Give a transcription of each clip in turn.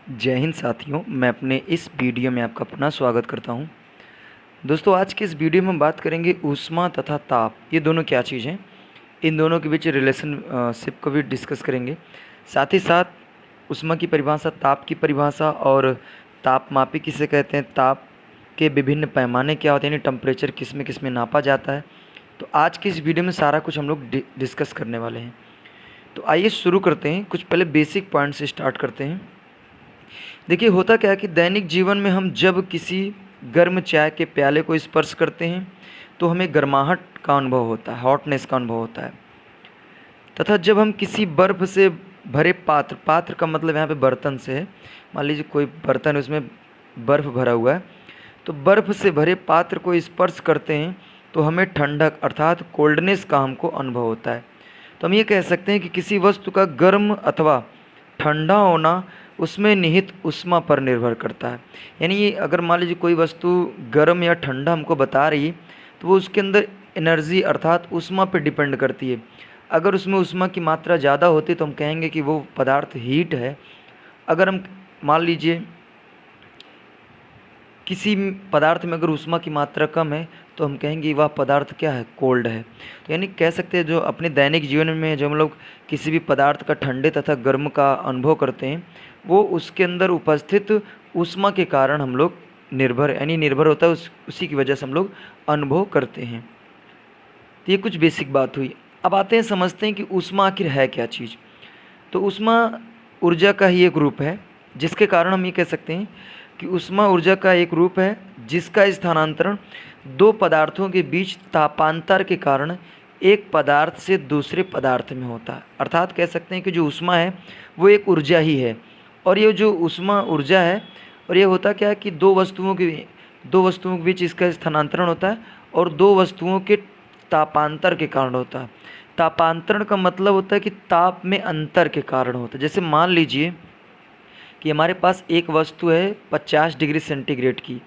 जय हिंद साथियों, मैं अपने इस वीडियो में आपका पुनः स्वागत करता हूं। दोस्तों, आज के इस वीडियो में हम बात करेंगे ऊष्मा तथा ताप, ये दोनों क्या चीज़ हैं, इन दोनों के बीच रिलेशनशिप को भी डिस्कस करेंगे। साथ ही साथ ऊष्मा की परिभाषा, ताप की परिभाषा और तापमापी किसे कहते हैं, ताप के विभिन्न पैमाने क्या होते हैं, यानी टेम्परेचर किस में नापा जाता है। तो आज की इस वीडियो में सारा कुछ हम लोग डिस्कस करने वाले हैं। तो आइए शुरू करते हैं। कुछ पहले बेसिक पॉइंट से स्टार्ट करते हैं। देखिए, होता क्या है कि दैनिक जीवन में हम जब किसी गर्म चाय के प्याले को स्पर्श करते हैं तो हमें गर्माहट का अनुभव होता है, हॉटनेस का अनुभव होता है। तथा जब हम किसी बर्फ़ से भरे पात्र, पात्र का मतलब यहाँ पे बर्तन से है, मान लीजिए कोई बर्तन है उसमें बर्फ़ भरा हुआ है, तो बर्फ़ से भरे पात्र को स्पर्श करते हैं तो हमें ठंडक अर्थात कोल्डनेस का हमको अनुभव होता है। तो हम ये कह सकते हैं कि किसी वस्तु का गर्म अथवा ठंडा होना उसमें निहित ऊष्मा पर निर्भर करता है। यानी ये अगर मान लीजिए कोई वस्तु गर्म या ठंडा हमको बता रही है तो वो उसके अंदर एनर्जी अर्थात ऊष्मा पर डिपेंड करती है। अगर उसमें ऊष्मा की मात्रा ज़्यादा होती तो हम कहेंगे कि वो पदार्थ हीट है। अगर हम मान लीजिए किसी पदार्थ में अगर ऊष्मा की मात्रा कम है तो हम कहेंगे वह पदार्थ क्या है, कोल्ड है। तो यानी कह सकते हैं जो अपने दैनिक जीवन में जब हम लोग किसी भी पदार्थ का ठंडे तथा गर्म का अनुभव करते हैं वो उसके अंदर उपस्थित ऊष्मा के कारण हम लोग निर्भर होता है, उसी की वजह से हम लोग अनुभव करते हैं। तो ये कुछ बेसिक बात हुई। अब आते हैं, समझते हैं कि ऊष्मा आखिर है क्या चीज़। तो ऊष्मा ऊर्जा का ही एक रूप है, जिसके कारण हम ये कह सकते हैं कि ऊष्मा ऊर्जा का एक रूप है जिसका स्थानांतरण दो पदार्थों के बीच तापांतर के कारण एक पदार्थ से दूसरे पदार्थ में होता है। अर्थात कह सकते हैं कि जो ऊष्मा है वो एक ऊर्जा ही है, और ये जो ऊष्मा ऊर्जा है, और ये होता क्या है कि दो वस्तुओं के बीच इसका स्थानांतरण होता है और दो वस्तुओं के तापांतर के कारण होता है। तापांतरण का मतलब होता है कि ताप में अंतर के कारण होता है। जैसे मान लीजिए कि हमारे पास एक वस्तु है 50 डिग्री सेंटीग्रेड की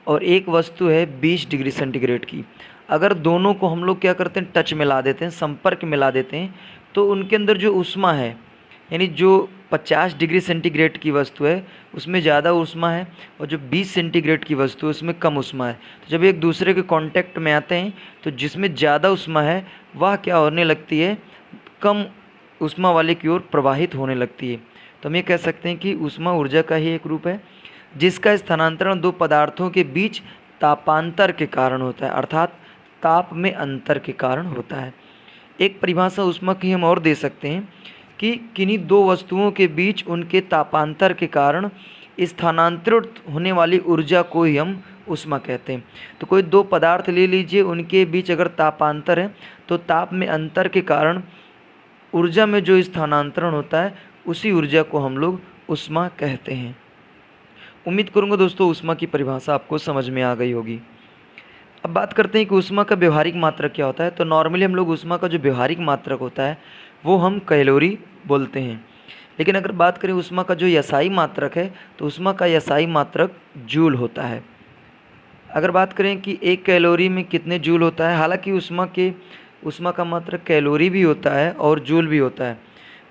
और एक वस्तु है 20 डिग्री सेंटीग्रेड की। अगर दोनों को हम लोग क्या करते हैं, टच मिला देते हैं, संपर्क मिला देते हैं, तो उनके अंदर जो ऊष्मा है, यानी जो 50 डिग्री सेंटीग्रेड की वस्तु है उसमें ज़्यादा ऊष्मा है और जो 20 सेंटीग्रेड की वस्तु है उसमें कम ऊष्मा है। तो जब एक दूसरे के कांटेक्ट में आते हैं तो जिसमें ज़्यादा ऊष्मा है वह क्या होने लगती है, कम ऊष्मा वाले की ओर प्रवाहित होने लगती है। तो हम ये कह सकते हैं कि ऊष्मा ऊर्जा का ही एक रूप है जिसका स्थानांतरण दो पदार्थों के बीच तापांतर के कारण होता है, अर्थात ताप में अंतर के कारण होता है। एक परिभाषा ऊष्मा की हम और दे सकते हैं कि किन्हीं दो वस्तुओं के बीच उनके तापांतर के कारण स्थानांतरित होने वाली ऊर्जा को ही हम ऊष्मा कहते हैं। तो कोई दो पदार्थ ले लीजिए, उनके बीच अगर तापांतर है तो ताप में अंतर के कारण ऊर्जा में जो स्थानांतरण होता है उसी ऊर्जा को हम लोग ऊष्मा कहते हैं। उम्मीद करूंगा दोस्तों ऊष्मा की परिभाषा आपको समझ में आ गई होगी। अब बात करते हैं कि ऊष्मा का व्यवहारिक मात्रक क्या होता है। तो नॉर्मली हम लोग ऊष्मा का जो व्यवहारिक मात्रक होता है वो हम कैलोरी बोलते हैं, लेकिन अगर बात करें ऊष्मा का जो यसाई मात्रक है तो ऊष्मा का यसाई मात्रक जूल होता है। अगर बात करें कि एक कैलोरी में कितने जूल होता है, हालांकि ऊष्मा का मात्रक कैलोरी भी होता है और जूल भी होता है।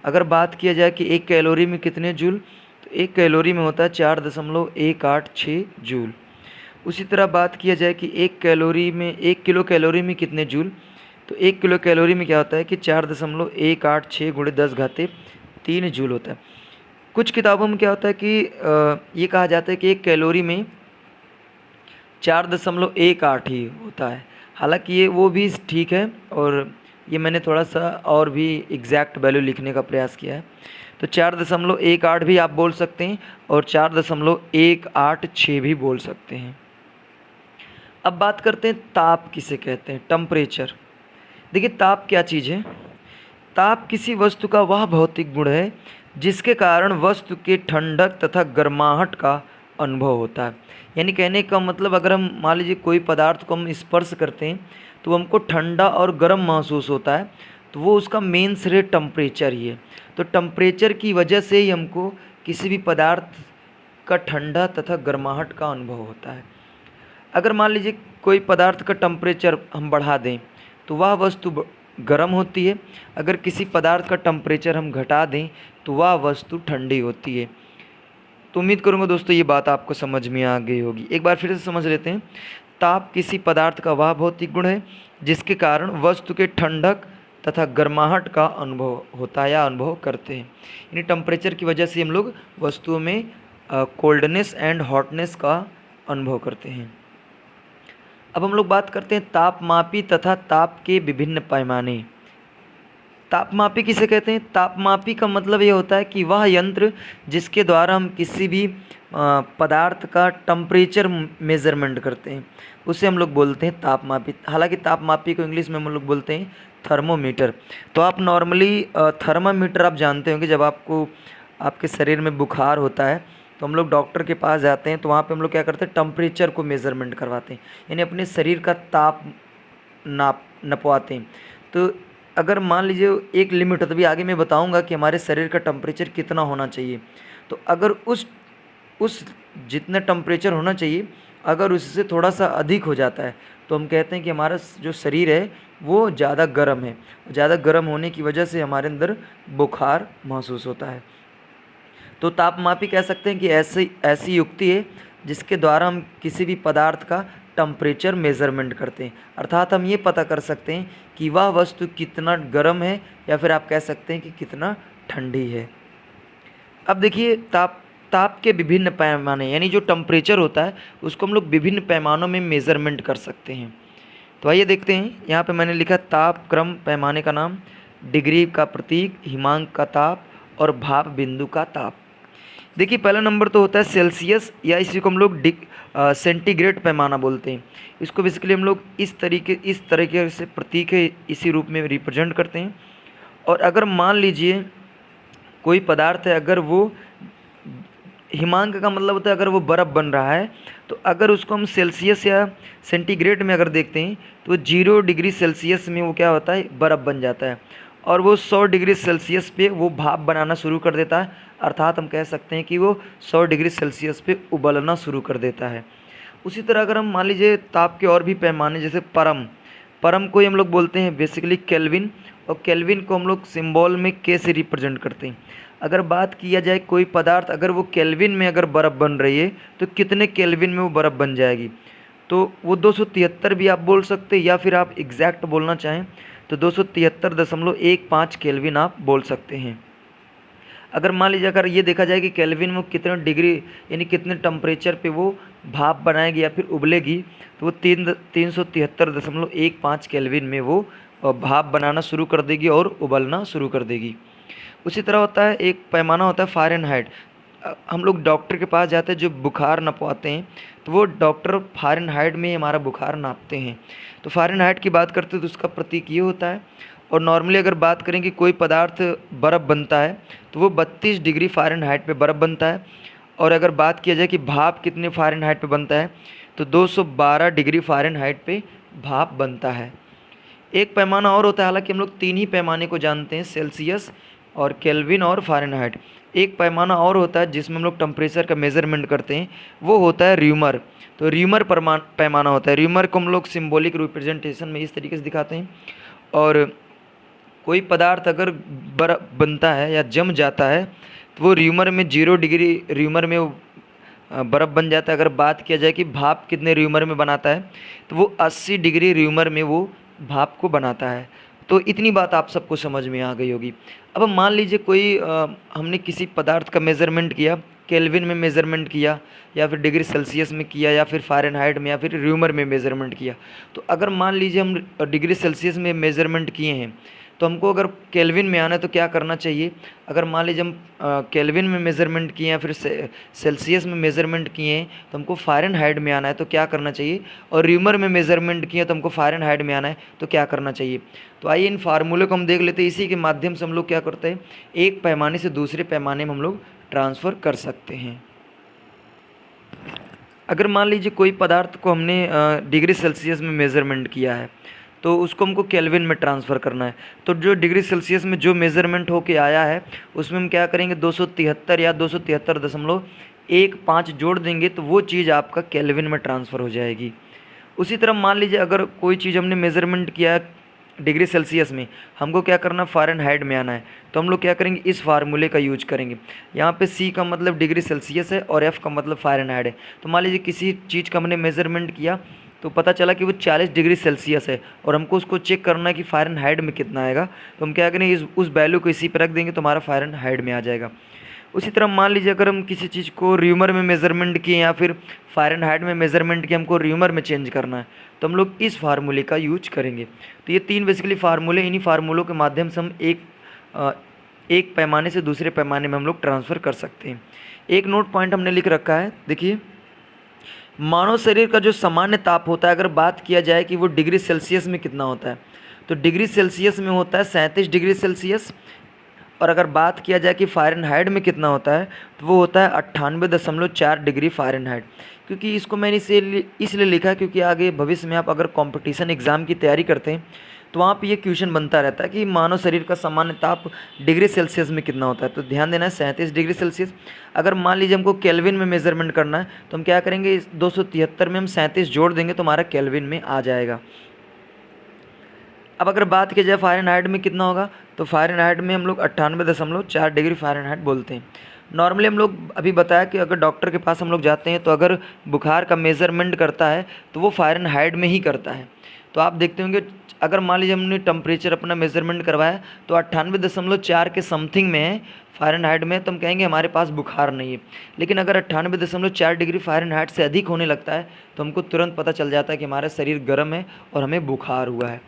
अगर बात किया जाए कि एक कैलोरी में कितने जूल, तो एक कैलोरी में होता है 4.186 जूल। उसी तरह बात किया जाए कि एक किलो कैलोरी में कितने जूल, तो एक किलो कैलोरी में क्या होता है कि 4.186 × 10⁻³ जूल होता है। कुछ किताबों में क्या होता है कि ये कहा जाता है कि एक कैलोरी में 4.18 ही होता है। हालांकि ये वो भी ठीक है, और ये मैंने थोड़ा सा और भी एग्जैक्ट वैल्यू लिखने का प्रयास किया है। तो 4.18 भी आप बोल सकते हैं और 4.186 भी बोल सकते हैं। अब बात करते हैं ताप किसे कहते हैं, टेम्परेचर। देखिए, ताप क्या चीज़ है। ताप किसी वस्तु का वह भौतिक गुण है जिसके कारण वस्तु के ठंडक तथा गर्माहट का अनुभव होता है। यानी कहने का मतलब, अगर हम मान लीजिए कोई पदार्थ को हम स्पर्श करते हैं तो हमको ठंडा और गर्म महसूस होता है, तो वो उसका मेन श्रेय टेम्परेचर ही है। तो टेम्परेचर की वजह से ही हमको किसी भी पदार्थ का ठंडा तथा गर्माहट का अनुभव होता है। अगर मान लीजिए कोई पदार्थ का टेम्परेचर हम बढ़ा दें तो वह वस्तु गर्म होती है, अगर किसी पदार्थ का टेम्परेचर हम घटा दें तो वह वस्तु ठंडी होती है। तो उम्मीद करूँगा दोस्तों ये बात आपको समझ में आ गई होगी। एक बार फिर से समझ लेते हैं। ताप किसी पदार्थ का वह भौतिक गुण है जिसके कारण वस्तु के ठंडक तथा गर्माहट का अनुभव होता है या अनुभव करते हैं। यानी टेम्परेचर की वजह से हम लोग वस्तुओं में कोल्डनेस एंड हॉटनेस का अनुभव करते हैं। अब हम लोग बात करते हैं तापमापी तथा ताप के विभिन्न पैमाने। तापमापी किसे कहते हैं? तापमापी का मतलब ये होता है कि वह यंत्र जिसके द्वारा हम किसी भी पदार्थ का टेम्परेचर मेज़रमेंट करते हैं उसे हम लोग बोलते हैं तापमापी। हालांकि तापमापी को इंग्लिश में हम लोग बोलते हैं थर्मोमीटर। तो आप नॉर्मली थर्मामीटर आप जानते होंगे, जब आपको आपके शरीर में बुखार होता है तो हम लोग डॉक्टर के पास जाते हैं, तो वहाँ पे हम लोग क्या करते हैं, टेम्परेचर को मेज़रमेंट करवाते हैं, यानी अपने शरीर का ताप नपवाते हैं। तो अगर मान लीजिए एक लिमिट हो, तभी आगे मैं बताऊंगा कि हमारे शरीर का टेम्परेचर कितना होना चाहिए। तो अगर उस जितना टेम्परेचर होना चाहिए अगर उससे थोड़ा सा अधिक हो जाता है तो हम कहते हैं कि हमारा जो शरीर है वो ज़्यादा गर्म है। ज़्यादा गर्म होने की वजह से हमारे अंदर बुखार महसूस होता है। तो तापमापी कह सकते हैं कि ऐसी युक्ति है जिसके द्वारा हम किसी भी पदार्थ का टेम्परेचर मेज़रमेंट करते हैं, अर्थात हम ये पता कर सकते हैं कि वह वस्तु कितना गर्म है या फिर आप कह सकते हैं कि कितना ठंडी है। अब देखिए ताप के विभिन्न पैमाने, यानी जो टेम्परेचर होता है उसको हम लोग विभिन्न पैमानों में मेज़रमेंट कर सकते हैं। तो आइए देखते हैं। यहाँ पे मैंने लिखा ताप क्रम पैमाने का नाम, डिग्री का प्रतीक, हिमांक का ताप और भाप बिंदु का ताप। देखिए पहला नंबर तो होता है सेल्सियस, या इसी को हम लोग सेंटीग्रेड पैमाना बोलते हैं। इसको बेसिकली हम लोग इस तरीके से प्रतीक है इसी रूप में रिप्रेजेंट करते हैं। और अगर मान लीजिए कोई पदार्थ है, अगर वो हिमांक का मतलब होता है अगर वो बर्फ़ बन रहा है, तो अगर उसको हम सेल्सियस या सेंटीग्रेड में अगर देखते हैं तो 0 डिग्री सेल्सियस में वो क्या होता है, बर्फ़ बन जाता है। और वो 100 डिग्री सेल्सियस पे वो भाप बनाना शुरू कर देता है, अर्थात हम कह सकते हैं कि वो 100 डिग्री सेल्सियस पे उबलना शुरू कर देता है। उसी तरह अगर हम मान लीजिए ताप के और भी पैमाने, जैसे परम को हम लोग बोलते हैं बेसिकली केल्विन, और केल्विन को हम लोग सिंबल में के से रिप्रेजेंट करते हैं। अगर बात किया जाए कोई पदार्थ अगर वो केल्विन में अगर बर्फ़ बन रही है तो कितने केल्विन में वो बर्फ़ बन जाएगी, तो वो 273 भी आप बोल सकते हैं, या फिर आप एग्जैक्ट बोलना चाहें तो 273.15 केल्विन आप बोल सकते हैं। अगर मान लीजिए अगर ये देखा जाए कि केल्विन में कितने डिग्री यानी कितने टेम्परेचर पे वो भाप बनाएगी या फिर उबलेगी, तो वो 373.15 केल्विन में वो भाप बनाना शुरू कर देगी और उबलना शुरू कर देगी। उसी तरह होता है एक पैमाना होता है फ़ारेनहाइट। हम लोग डॉक्टर के पास जाते हैं जो बुखार नपवाते हैं, तो वो डॉक्टर फ़ारेनहाइट में हमारा बुखार नापते हैं। तो फ़ारेनहाइट की बात करते हैं तो उसका प्रतीक ये होता है। और नॉर्मली अगर बात करें कि कोई पदार्थ बर्फ़ बनता है तो वो 32 डिग्री फ़ारेनहाइट पे बर्फ़ बनता है। और अगर बात किया जाए कि भाप कितने फ़ारेनहाइट पे बनता है तो 212 डिग्री फ़ारेनहाइट पे भाप बनता है। एक पैमाना और होता है, हालांकि हम लोग 3 ही पैमाने को जानते हैं, सेल्सियस और केल्विन और फ़ारेनहाइट। एक पैमाना और होता है जिसमें हम लोग टेम्परेचर का मेज़रमेंट करते हैं, वो होता है र्यूमर। तो र्यूमर पैमाना होता है। र्यूमर को हम लोग सिंबॉलिक रिप्रेजेंटेशन में इस तरीके से दिखाते हैं। और कोई पदार्थ अगर बर्फ़ बनता है या जम जाता है तो वो र्यूमर में 0 डिग्री र्यूमर में वो बर्फ़ बन जाता है। अगर बात किया जाए कि भाप कितने र्यूमर में बनाता है तो वो 80 डिग्री र्यूमर में वो भाप को बनाता है। तो इतनी बात आप सबको समझ में आ गई होगी। अब मान लीजिए कोई हमने किसी पदार्थ का मेज़रमेंट किया, केल्विन में मेज़रमेंट किया या फिर डिग्री सेल्सियस में किया या फिर फ़ारेनहाइट में या फिर र्यूमर में मेज़रमेंट किया। तो अगर मान लीजिए हम डिग्री सेल्सियस में मेज़रमेंट किए हैं तो हमको अगर केल्विन में आना है तो क्या करना चाहिए। अगर मान लीजिए हम केल्विन में मेज़रमेंट किए हैं फिर सेल्सियस में मेज़रमेंट किए हैं तो हमको फ़ारेनहाइट में आना है तो क्या करना चाहिए। और र्यूमर में मेज़रमेंट किए तो हमको फ़ारेनहाइट में आना है तो क्या करना चाहिए। तो आइए इन फार्मूले को हम देख लेते हैं। इसी के माध्यम से हम लोग क्या करते हैं, एक पैमाने से दूसरे पैमाने में हम लोग ट्रांसफ़र कर सकते हैं। अगर मान लीजिए कोई पदार्थ को हमने डिग्री सेल्सियस में मेज़रमेंट किया है तो उसको हमको केल्विन में ट्रांसफ़र करना है। तो जो डिग्री सेल्सियस में जो मेज़रमेंट होके आया है उसमें हम क्या करेंगे, 273 या 273.15 जोड़ देंगे तो वो चीज़ आपका केल्विन में ट्रांसफ़र हो जाएगी। उसी तरह मान लीजिए अगर कोई चीज़ हमने मेज़रमेंट किया है डिग्री सेल्सियस में, हमको क्या करना, फ़ारेनहाइट में आना है। तो हम लोग क्या करेंगे, इस फार्मूले का यूज करेंगे। यहाँ पे C का मतलब डिग्री सेल्सियस है और F का मतलब फ़ारेनहाइट है। तो मान लीजिए किसी चीज़ का हमने मेज़रमेंट किया तो पता चला कि वो 40 डिग्री सेल्सियस है और हमको उसको चेक करना है कि फ़ारेनहाइट में कितना आएगा। तो हम क्या करेंगे, उस वैल्यू को इसी पर रख देंगे तो हमारा फ़ारेनहाइट में आ जाएगा। उसी तरह मान लीजिए अगर हम किसी चीज़ को र्यूमर में मेज़रमेंट किए या फिर फ़ारेनहाइट में मेज़रमेंट किए, हमको र्यूमर में चेंज करना है, तो हम लोग इस फार्मूले का यूज करेंगे। तो ये 3 बेसिकली फार्मूले, इन्हीं फार्मूलों के माध्यम से हम एक पैमाने से दूसरे पैमाने में हम लोग ट्रांसफ़र कर सकते हैं। एक नोट पॉइंट हमने लिख रखा है, देखिए, मानव शरीर का जो सामान्य ताप होता है, अगर बात किया जाए कि वो डिग्री सेल्सियस में कितना होता है, तो डिग्री सेल्सियस में होता है 37 डिग्री सेल्सियस। और अगर बात किया जाए कि फ़ारेनहाइट में कितना होता है, तो वो होता है 98.4 डिग्री फ़ारेनहाइट। क्योंकि इसको मैंने इसलिए लिखा क्योंकि आगे भविष्य में आप अगर कंपटीशन एग्ज़ाम की तैयारी करते हैं तो वहाँ पे ये क्वेश्चन बनता रहता है कि मानव शरीर का सामान्य ताप डिग्री सेल्सियस में कितना होता है। तो ध्यान देना है 37 डिग्री सेल्सियस। अगर मान लीजिए हमको केल्विन में मेज़रमेंट करना है तो हम क्या करेंगे, 273 में हम 37 जोड़ देंगे तो हमारा केल्विन में आ जाएगा। अब अगर बात की जाए फ़ारेनहाइट में कितना होगा, तो फ़ारेनहाइट में हम लोग 98.4 डिग्री फ़ारेनहाइट बोलते हैं। नॉर्मली हम लोग अभी बताया कि अगर डॉक्टर के पास हम लोग जाते हैं तो अगर बुखार का मेज़रमेंट करता है तो वो फ़ारेनहाइट में ही करता है। तो आप देखते होंगे अगर मान लीजिए हमने टेम्परेचर अपना मेज़रमेंट करवाया तो 98.4 के समथिंग में है फ़ारेनहाइट में, तो हम कहेंगे हमारे पास बुखार नहीं है। लेकिन अगर 98.4 डिग्री फ़ारेनहाइट से अधिक होने लगता है तो हमको तुरंत पता चल जाता है कि हमारा शरीर गर्म है और हमें बुखार हुआ है।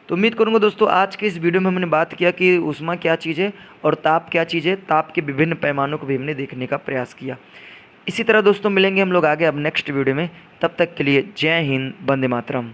तो उम्मीद करूँगा दोस्तों आज के इस वीडियो में हमने बात किया कि ऊष्मा क्या चीज़ है और ताप क्या चीज़ है। ताप के विभिन्न पैमानों को भी हमने देखने का प्रयास किया। इसी तरह दोस्तों मिलेंगे हम लोग आगे अब नेक्स्ट वीडियो में। तब तक के लिए जय हिंद, वंदे मातरम।